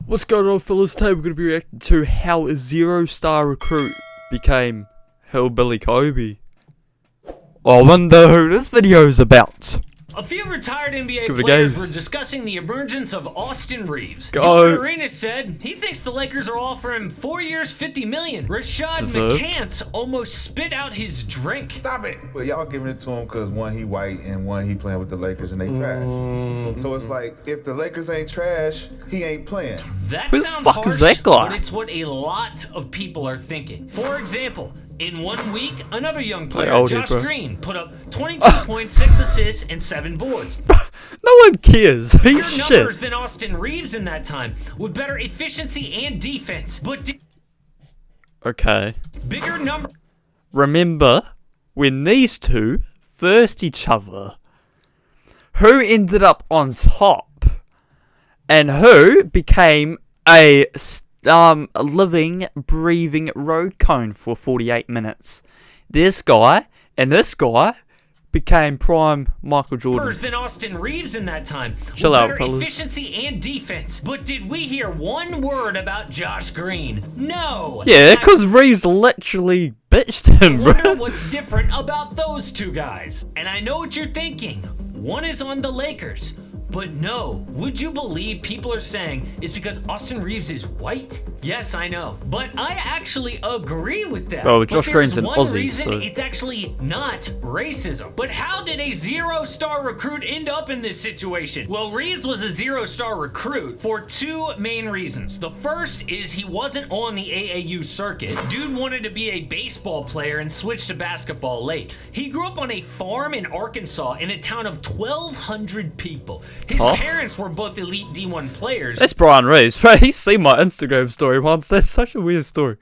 What's going on, fellas? Today we're going to be reacting to how a 0-star recruit became Hillbilly Kobe. I wonder who this video is about. A few retired NBA players were discussing the emergence of Austin Reeves. Go. Arena said he thinks the Lakers are offering him 4 years, $50 million. Rashad McCants almost spit out his drink. Stop it! But y'all giving it to him because one, he white, and one, he playing with the Lakers and they trash. So it's like, if the Lakers ain't trash, he ain't playing. That Who the sounds fuck harsh, is that guy? but it's what a lot of people are thinking. For example, in 1 week, another young player, Josh Green, put up 22 points, 6 assists, and 7 boards. No one cares. Bigger He's numbers shit. than Austin Reeves in that time, with better efficiency and defense. But Okay. bigger number. Remember when these two versed each other? Who ended up on top? And who became a living, breathing road cone for 48 minutes? This guy and this guy became prime Michael Jordan. Than Austin Reeves in that time. Chill with out, better fellas. efficiency and defense. But did we hear one word about Josh Green? No. Yeah, because Reeves literally bitched him, I bro. wonder what's different about those two guys. And I know what you're thinking. One is on the Lakers. But no, would you believe people are saying it's because Austin Reeves is white? Yes, I know. But I actually agree with that. Oh, Josh Green's an one Aussie, reason so... it's actually not racism. But how did a 0-star recruit end up in this situation? Well, Reeves was a 0-star recruit for 2 main reasons. The first is he wasn't on the AAU circuit. Dude wanted to be a baseball player and switched to basketball late. He grew up on a farm in Arkansas in a town of 1,200 people. His parents were both elite D1 players. That's Brian Reeves. He's seen my Instagram story once. That's such a weird story.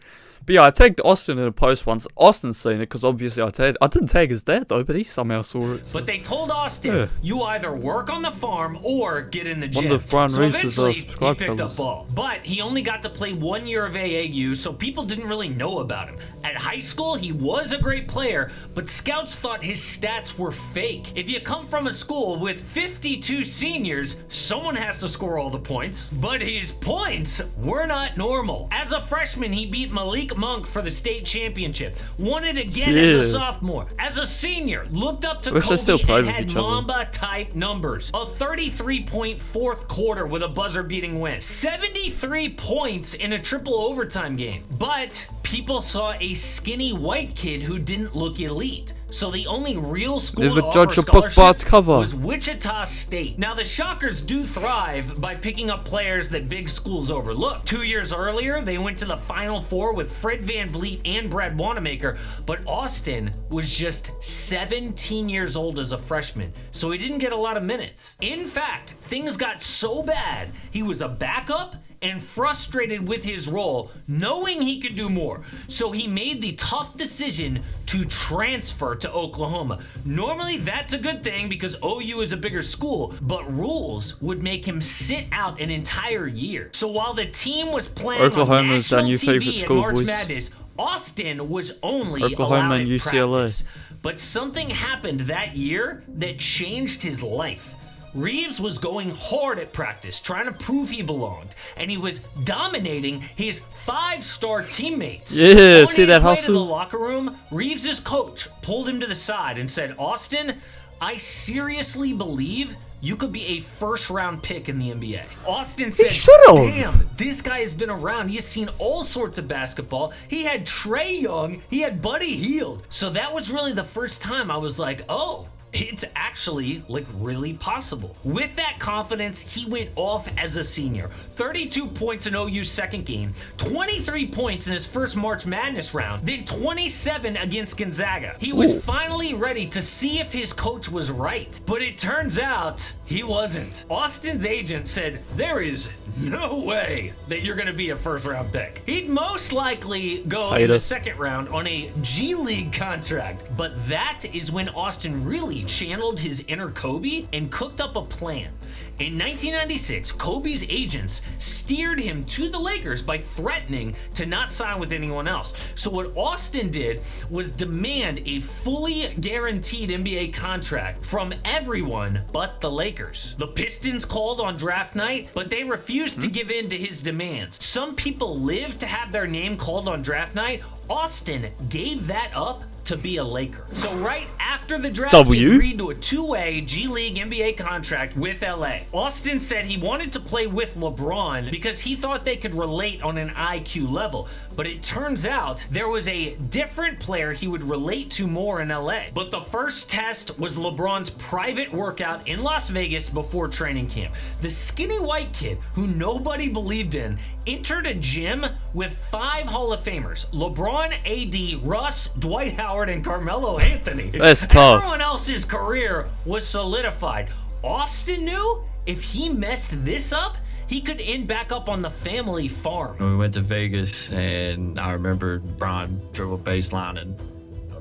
But yeah, I tagged Austin in a post once. Austin's seen it because obviously I didn't tag his dad though, but he somehow saw it. So. But they told Austin, you either work on the farm or get in the gym. Wonder if Brian Reeves is eventually, subscribed, he picked fellas. up ball. But he only got to play 1 year of AAU, so people didn't really know about him. At high school, he was a great player, but scouts thought his stats were fake. If you come from a school with 52 seniors, someone has to score all the points. But his points were not normal. As a freshman, he beat Malik Monk for the state championship. Won it again as a sophomore. As a senior, looked up to Kobe and had Mamba-type numbers. A 33-point fourth quarter with a buzzer-beating win. 73 points in a triple overtime game. But people saw a skinny white kid who didn't look elite. So the only real school Never to judge offer a book by its scholarship cover. was Wichita State. Now the Shockers do thrive by picking up players that big schools overlook. 2 years earlier, they went to the Final Four with Fred VanVleet and Brad Wanamaker, but Austin was just 17 years old as a freshman, so he didn't get a lot of minutes. In fact, things got so bad, he was a backup and frustrated with his role, knowing he could do more. So he made the tough decision to transfer to Oklahoma. Normally that's a good thing because OU is a bigger school, but rules would make him sit out an entire year. So while the team was playing on national TV at March Madness, Austin was only allowed at practice. But something happened that year that changed his life. Reeves was going hard at practice, trying to prove he belonged, and he was dominating his 5-star teammates. Yeah, see that hustle? In the locker room, Reeves' coach pulled him to the side and said, "Austin, I seriously believe you could be a first-round pick in the NBA." Austin said, "Damn, this guy has been around. He has seen all sorts of basketball. He had Trae Young. He had Buddy Hield." So that was really the first time I was like, oh, it's actually, like, really possible. With that confidence, he went off as a senior. 32 points in OU's second game, 23 points in his first March Madness round, then 27 against Gonzaga. He was finally ready to see if his coach was right, but it turns out he wasn't. Austin's agent said, "There is no way that you're gonna be a first-round pick. He'd most likely go in the second round on a G League contract." But that is when Austin really he channeled his inner Kobe and cooked up a plan. In 1996, Kobe's agents steered him to the Lakers by threatening to not sign with anyone else. So what Austin did was demand a fully guaranteed NBA contract from everyone but the Lakers. The Pistons called on draft night, but they refused to give in to his demands. Some people live to have their name called on draft night. Austin gave that up to be a Laker. So right after the draft, he agreed to a two-way G League NBA contract with LA. Austin said he wanted to play with LeBron because he thought they could relate on an IQ level. But it turns out there was a different player he would relate to more in LA. But the first test was LeBron's private workout in Las Vegas before training camp. The skinny white kid who nobody believed in entered a gym with 5 Hall of Famers: LeBron, AD, Russ, Dwight Howard, and Carmelo Anthony. That's tough. Everyone else's career was solidified. Austin knew if he messed this up, he could end back up on the family farm. We went to Vegas, and I remember Brian dribbled baseline and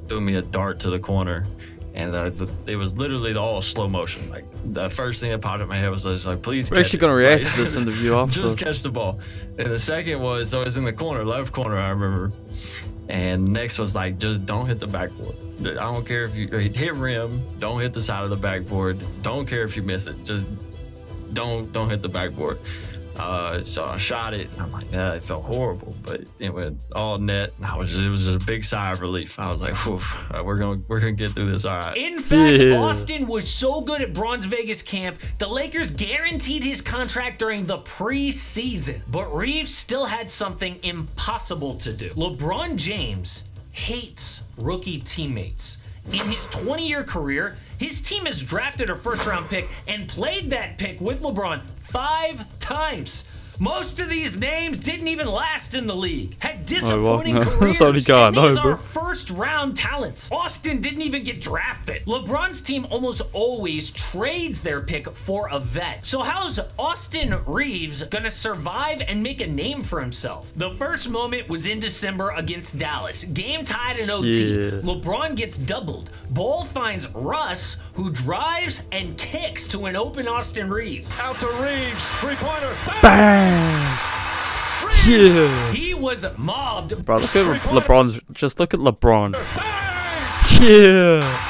threw me a dart to the corner. And it was literally all slow motion. Like, the first thing that popped in my head was like, please We're actually going to react to this interview after. Just catch the ball. And the second was, I was in the corner, left corner, I remember. And next was like, just don't hit the backboard. I don't care if you hit rim, don't hit the side of the backboard. Don't care if you miss it. Just don't hit the backboard. So I shot it. I'm like, yeah, it felt horrible, but it went all net. And it was a big sigh of relief. I was like, we're gonna get through this, all right. In fact, Austin was so good at Bronze Vegas camp, the Lakers guaranteed his contract during the preseason. But Reeves still had something impossible to do. LeBron James hates rookie teammates. In his 20-year career, his team has drafted a first-round pick and played that pick with LeBron 5 times. Most of these names didn't even last in the league, had disappointing careers, and these are first-round talents. Austin didn't even get drafted. LeBron's team almost always trades their pick for a vet. So how's Austin Reeves gonna survive and make a name for himself? The first moment was in December against Dallas. Game tied in OT. LeBron gets doubled. Ball finds Russ, who drives and kicks to an open Austin Reeves. Out to Reeves, three-pointer. Bang! Yeah. He was mobbed. Bro, look at LeBron's. Just look at LeBron. Yeah.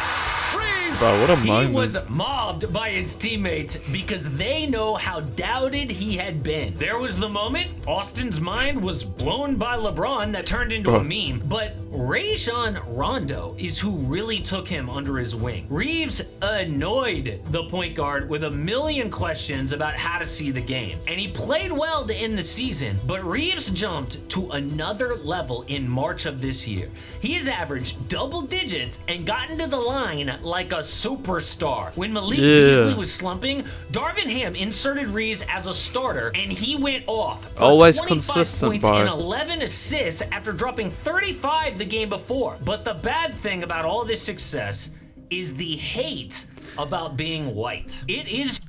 Bro, what a moment. He was mobbed by his teammates because they know how doubted he had been. There was the moment Austin's mind was blown by LeBron that turned into a meme, but Rajon Rondo is who really took him under his wing. Reeves annoyed the point guard with a million questions about how to see the game, and he played well to end the season, but Reeves jumped to another level in March of this year. He has averaged double digits and gotten to the line like a superstar. When Malik Beasley was slumping, Darvin Ham inserted Reeves as a starter, and he went off. Always 25 consistent, points bro. and 11 assists after dropping 35 the game before. But the bad thing about all this success is the hate about being white. It is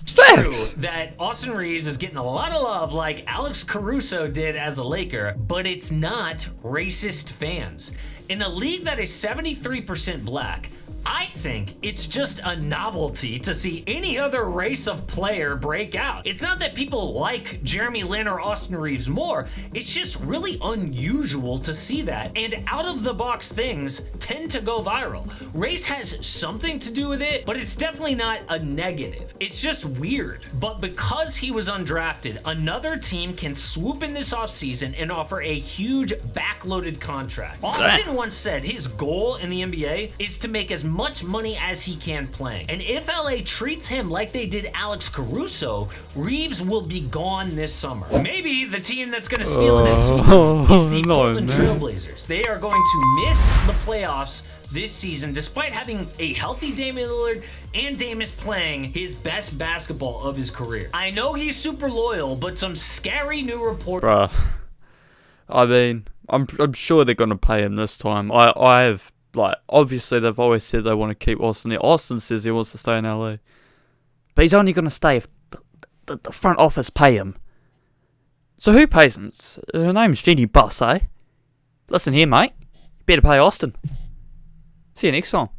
true that Austin Reeves is getting a lot of love like Alex Caruso did as a Laker, but it's not racist fans. In a league that is 73% black, I think it's just a novelty to see any other race of player break out. It's not that people like Jeremy Lin or Austin Reeves more, it's just really unusual to see that, and out-of-the-box things tend to go viral. Race has something to do with it, but it's definitely not a negative. It's just weird. But because he was undrafted, another team can swoop in this offseason and offer a huge backloaded contract. Austin once said his goal in the NBA is to make as much money as he can playing. And if LA treats him like they did Alex Caruso, Reeves will be gone this summer. Maybe the team that's going to steal this is the Portland Trailblazers. They are going to miss the playoffs this season despite having a healthy Damian Lillard and Dame is playing his best basketball of his career. I know he's super loyal, but some scary new reports. Bruh. I mean, I'm sure they're going to pay him this time. I have, like, obviously they've always said they want to keep Austin there. Austin says he wants to stay in LA. But he's only going to stay if the front office pay him. So who pays him? Her name's Jeannie Buss, eh? Listen here, mate. You better pay Austin. See you next time.